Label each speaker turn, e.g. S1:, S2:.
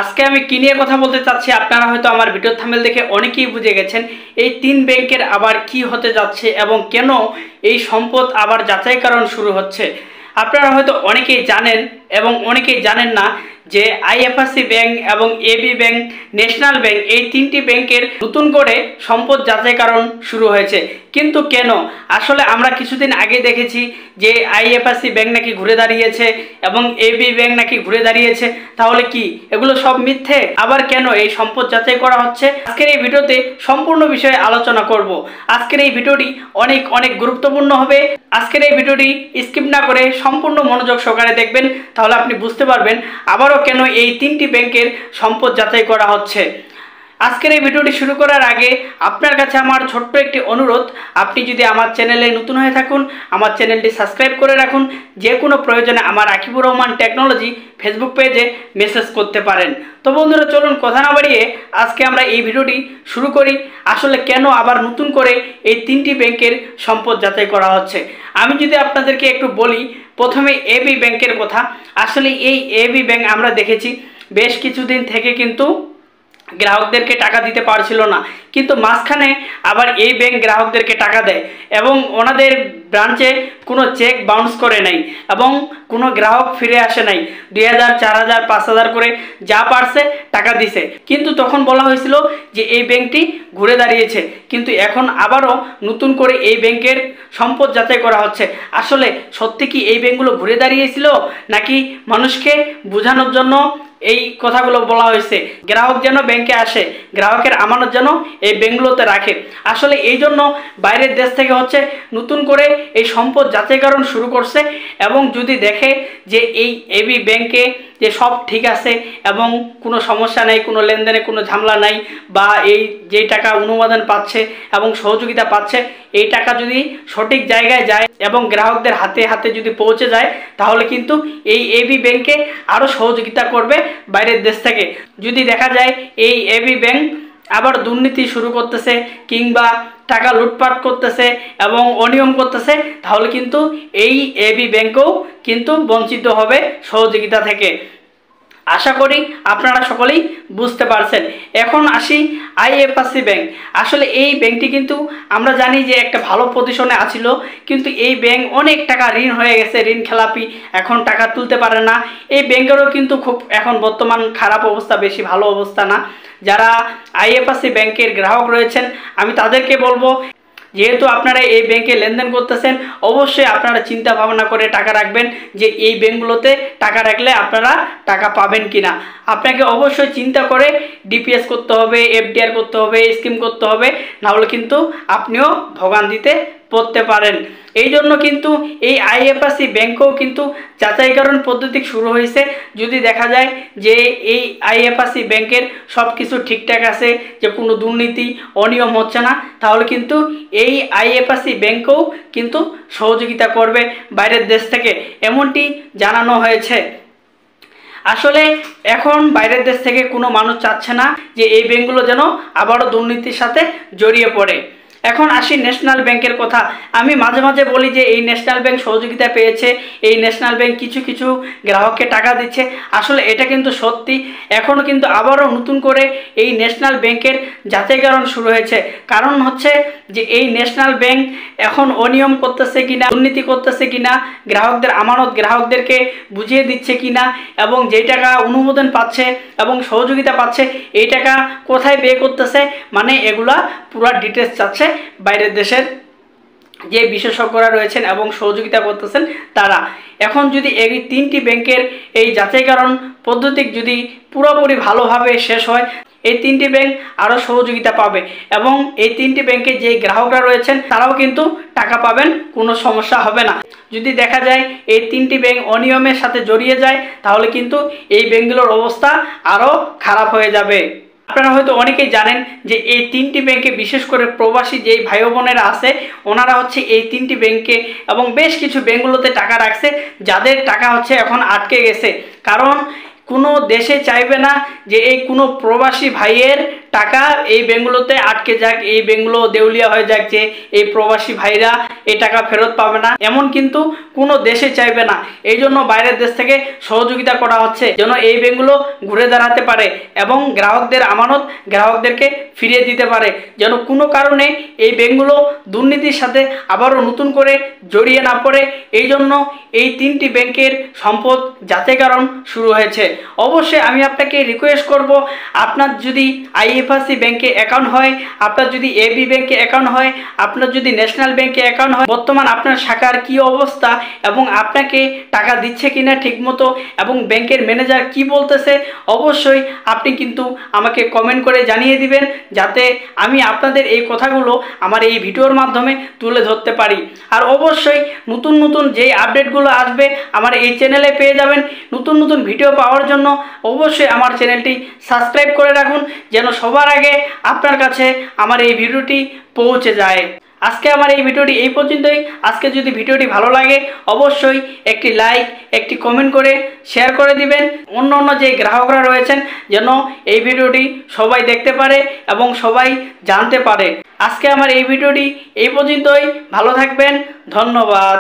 S1: আজকে আমি কি নিয়ে কথা বলতে চাচ্ছি আপনারা হয়তো আমার ভিডিও থাম্বনেল দেখে অনেকেই বুঝে গেছেন। এই তিন ব্যাংকের আবার কি হতে যাচ্ছে এবং কেন এই সম্পদ আবার যাচাইকরণ শুরু হচ্ছে। আপনারা হয়তো অনেকেই জানেন এবং অনেকেই জানেন না যে আইএফআরসি ব্যাংক এবং এবি ব্যাংক, ন্যাশনাল ব্যাংক, এই তিনটি ব্যাংকের নতুন করে সম্পদ যাচাইকরণ শুরু হয়েছে। কিন্তু কেন? আসলে আমরা কিছুদিন আগে দেখেছি যে আইএফআরসি ব্যাংক নাকি ঘুরে দাঁড়িয়েছে এবং এবি ব্যাংক নাকি ঘুরে দাঁড়িয়েছে। তাহলে কি এগুলো সব মিথ্যে? আবার কেন এই সম্পদ যাচাই করা হচ্ছে? আজকের এই ভিডিওতে সম্পূর্ণ বিষয়ে আলোচনা করব। আজকের এই ভিডিওটি অনেক অনেক গুরুত্বপূর্ণ হবে। আজকের এই ভিডিওটি স্কিপ না করে সম্পূর্ণ মনোযোগ সহকারে দেখবেন, তাহলে আপনি বুঝতে পারবেন আবারও কেন এই তিনটি ব্যাংকের সম্পদ যাচাই করা হচ্ছে। আজকের এই ভিডিওটি শুরু করার আগে আপনার কাছে আমার ছোট্ট একটি অনুরোধ, আপনি যদি আমার চ্যানেলে নতুন হয়ে থাকুন আমার চ্যানেলটি সাবস্ক্রাইব করে রাখুন। যে কোনো প্রয়োজনে আমার আকিবুর রহমান টেকনোলজি ফেসবুক পেজে মেসেজ করতে পারেন। তো বন্ধুরা, চলুন কথা না বাড়িয়ে আজকে আমরা এই ভিডিওটি শুরু করি। আসলে কেন আবার নতুন করে এই তিনটি ব্যাংকের সম্পদ যাচাই করা হচ্ছে আমি যদি আপনাদেরকে একটু বলি। প্রথমে এবি ব্যাংকের কথা। আসলে এই এবি ব্যাংক আমরা দেখেছি বেশ কিছুদিন থেকে কিন্তু গ্রাহকদেরকে টাকা দিতে পারছিল না, কিন্তু মাঝখানে আবার এই ব্যাংক গ্রাহকদেরকে টাকা দেয় এবং ওনাদের ব্রাঞ্চে কোনো চেক বাউন্স করে নাই এবং কোনো গ্রাহক ফিরে আসে নাই। 2000, 4000, 5000 করে যা পারছে টাকা দিছে। কিন্তু তখন বলা হয়েছিল যে এই ব্যাংকটি ঘুরে দাঁড়িয়েছে, কিন্তু এখন আবারও নতুন করে এই ব্যাংকের সম্পদ যাচাই করা হচ্ছে। আসলে সত্যি কি এই ব্যাংকগুলো ঘুরে দাঁড়িয়েছিল নাকি মানুষকে বোঝানোর জন্য এই কথাগুলো বলা হয়েছে? গ্রাহক যেন ব্যাংকে আসে, গ্রাহকের আমানত যেন এই ব্যাংকগুলোতে রাখে। আসলে এই জন্য বাইরের দেশ থেকে হচ্ছে নতুন করে এই সম্পদ যাচাইকরণ শুরু করছে এবং যদি দেখে যে এই এবি ব্যাংকে যে সব ঠিক আছে এবং কোনো সমস্যা নেই, কোনো লেনদেনে কোনো ঝামেলা নাই, বা এই যেই টাকা অনুমোদন পাচ্ছে এবং সহযোগিতা পাচ্ছে এই টাকা যদি সঠিক জায়গায় যায় এবং গ্রাহকদের হাতে হাতে যদি পৌঁছে যায়, তাহলে কিন্তু এই এবি ব্যাংকে আরও সহযোগিতা করবে বাইরের দেশ থেকে। যদি দেখা যায় এই এবি ব্যাংক আবার দুর্নীতি শুরু করতেছে কিংবা টাকা লুটপাট করতেছে এবং অনিয়ম করতেছে, তাহলে কিন্তু এই এবি ব্যাংকও কিন্তু বঞ্চিত হবে সহযোগিতা থেকে। আশা করি আপনারা সকলেই বুঝতে পারছেন। এখন আসি আইএফআরসি ব্যাংক। আসলে এই ব্যাংকটি কিন্তু আমরা জানি যে একটা ভালো পজিশনে আছিল, কিন্তু এই ব্যাংক অনেক টাকা ঋণ হয়ে গেছে, ঋণ খেলাপি, এখন টাকা তুলতে পারে না। এই ব্যাংকেরও কিন্তু খুব এখন বর্তমান খারাপ অবস্থা, বেশি ভালো অবস্থা না। যারা আইএফআরসি ব্যাংকের গ্রাহক রয়েছেন আমি তাদেরকে বলবো, যেহেতু আপনারা এই ব্যাংকে লেনদেন করতেছেন, অবশ্যই আপনারা চিন্তা ভাবনা করে টাকা রাখবেন যে এই ব্যাংকগুলোতে টাকা রাখলে আপনারা টাকা পাবেন কিনা। আপনাকে অবশ্যই চিন্তা করে ডিপিএস করতে হবে, এফডিআর করতে হবে, স্কিম করতে হবে, নাহলে কিন্তু আপনিও ভোগান্তিতে পড়তে পারেন। এই জন্য কিন্তু এই আইএফআরসি ব্যাংকেও কিন্তু যাচাইকরণ পদ্ধতি শুরু হয়েছে। যদি দেখা যায় যে এই আইএফআরসি ব্যাংকের সব কিছু ঠিকঠাক আছে, যে কোনো দুর্নীতি অনিয়ম হচ্ছে না, তাহলে কিন্তু এই আইএফআরসি ব্যাংকেও কিন্তু সহযোগিতা করবে বাইরের দেশ থেকে, এমনটি জানানো হয়েছে। আসলে এখন বাইরের দেশ থেকে কোনো মানুষ চাচ্ছে না যে এই ব্যাংকগুলো যেন আবারও দুর্নীতির সাথে জড়িয়ে পড়ে। এখন আসি ন্যাশনাল ব্যাংকের কথা। আমি মাঝে মাঝে বলি যে এই ন্যাশনাল ব্যাংক সহযোগিতা পেয়েছে, এই ন্যাশনাল ব্যাংক কিছু কিছু গ্রাহককে টাকা দিচ্ছে। আসলে এটা কিন্তু সত্যি। এখন কিন্তু আবারও নতুন করে এই ন্যাশনাল ব্যাংকের যাচাইকরণ শুরু হয়েছে। কারণ হচ্ছে যে এই ন্যাশনাল ব্যাংক এখন অনিয়ম করতেছে কিনা, দুর্নীতি করতেছে কিনা, গ্রাহকদের আমানত গ্রাহকদেরকে বুঝিয়ে দিচ্ছে কিনা, এবং যেই টাকা অনুমোদন পাচ্ছে এবং সহযোগিতা পাচ্ছে এই টাকা কোথায় ব্যয় করতেছে, মানে এগুলা পুরো ডিটেলস চাচ্ছে বাইরের দেশের যে বিশেষজ্ঞরা রয়েছেন এবং সহযোগিতা করতেছেন তারা। এখন যদি এই তিনটি ব্যাংকের এই যাচাইকরণ পদ্ধতি যদি পুরোপুরি ভালোভাবে শেষ হয়, এই তিনটি ব্যাংক আরও সহযোগিতা পাবে এবং এই তিনটি ব্যাংকে যে গ্রাহকরা রয়েছেন তারাও কিন্তু টাকা পাবেন, কোনো সমস্যা হবে না। যদি দেখা যায় এই তিনটি ব্যাংক অনিয়মের সাথে জড়িয়ে যায়, তাহলে কিন্তু এই ব্যাংকগুলোর অবস্থা আরও খারাপ হয়ে যাবে। আপনারা হয়তো অনেকেই জানেন যে এই তিনটি ব্যাংকে বিশেষ করে প্রবাসী যেই ভাই বোনেরা আছে ওনারা হচ্ছে এই তিনটি ব্যাংকে এবং বেশ কিছু ব্যাংকগুলোতে টাকা রাখছে, যাদের টাকা হচ্ছে এখন আটকে গেছে। কারণ কোনো দেশে চাইবে না যে এই কোনো প্রবাসী ভাইয়ের টাকা এই ব্যাংকগুলোতে আটকে যাক, এই ব্যাংকগুলো দেউলিয়া হয়ে যাক, যে এই প্রবাসী ভাইরা এই টাকা ফেরত পাবে না, এমন কিন্তু কোনো দেশে চাইবে না। এই জন্য বাইরের দেশ থেকে সহযোগিতা করা হচ্ছে যেন এই ব্যাংকগুলো ঘুরে দাঁড়াতে পারে এবং গ্রাহকদের আমানত গ্রাহকদেরকে ফিরিয়ে দিতে পারে, যেন কোনো কারণে এই ব্যাংকগুলো দুর্নীতির সাথে আবারও নতুন করে জড়িয়ে না পড়ে। এই জন্য এই 3টি ব্যাংকের সম্পদ যাচাইকরণ শুরু হয়েছে। অবশ্যই আমি আপনাকে রিকোয়েস্ট করব, আপনার যদি আইএফআইসি ব্যাংকে অ্যাকাউন্ট হয়, আপনার যদি এবি ব্যাংকে অ্যাকাউন্ট হয়, আপনার যদি ন্যাশনাল ব্যাংকে অ্যাকাউন্ট হয়, বর্তমান আপনার শাখার কি অবস্থা এবং আপনাকে টাকা দিচ্ছে কিনা ঠিকমতো এবং ব্যাংকের ম্যানেজার কি বলতেছে, অবশ্যই আপনি কিন্তু আমাকে কমেন্ট করে জানিয়ে দিবেন, যাতে আমি আপনাদের এই কথাগুলো আমার এই ভিডিওর মাধ্যমে তুলে ধরতে পারি। আর অবশ্যই নতুন নতুন যেই আপডেটগুলো আসবে আমার এই চ্যানেলে পেয়ে যাবেন। নতুন নতুন ভিডিও পাওয়ার জন্য অবশ্যই আমার চ্যানেলটি সাবস্ক্রাইব করে রাখুন, যেন সবার আগে আপনার কাছে আমার এই ভিডিওটি পৌঁছে যায়। আজকে আমার এই ভিডিওটি এই পর্যন্তই। আজকে যদি ভিডিওটি ভালো লাগে অবশ্যই একটি লাইক, একটি কমেন্ট করে শেয়ার করে দিবেন, অন্য যে গ্রাহকরা রয়েছেন যেন এই ভিডিওটি সবাই দেখতে পারে এবং সবাই জানতে পারে। আজকে আমার এই ভিডিওটি এই পর্যন্তই। ভালো থাকবেন, ধন্যবাদ।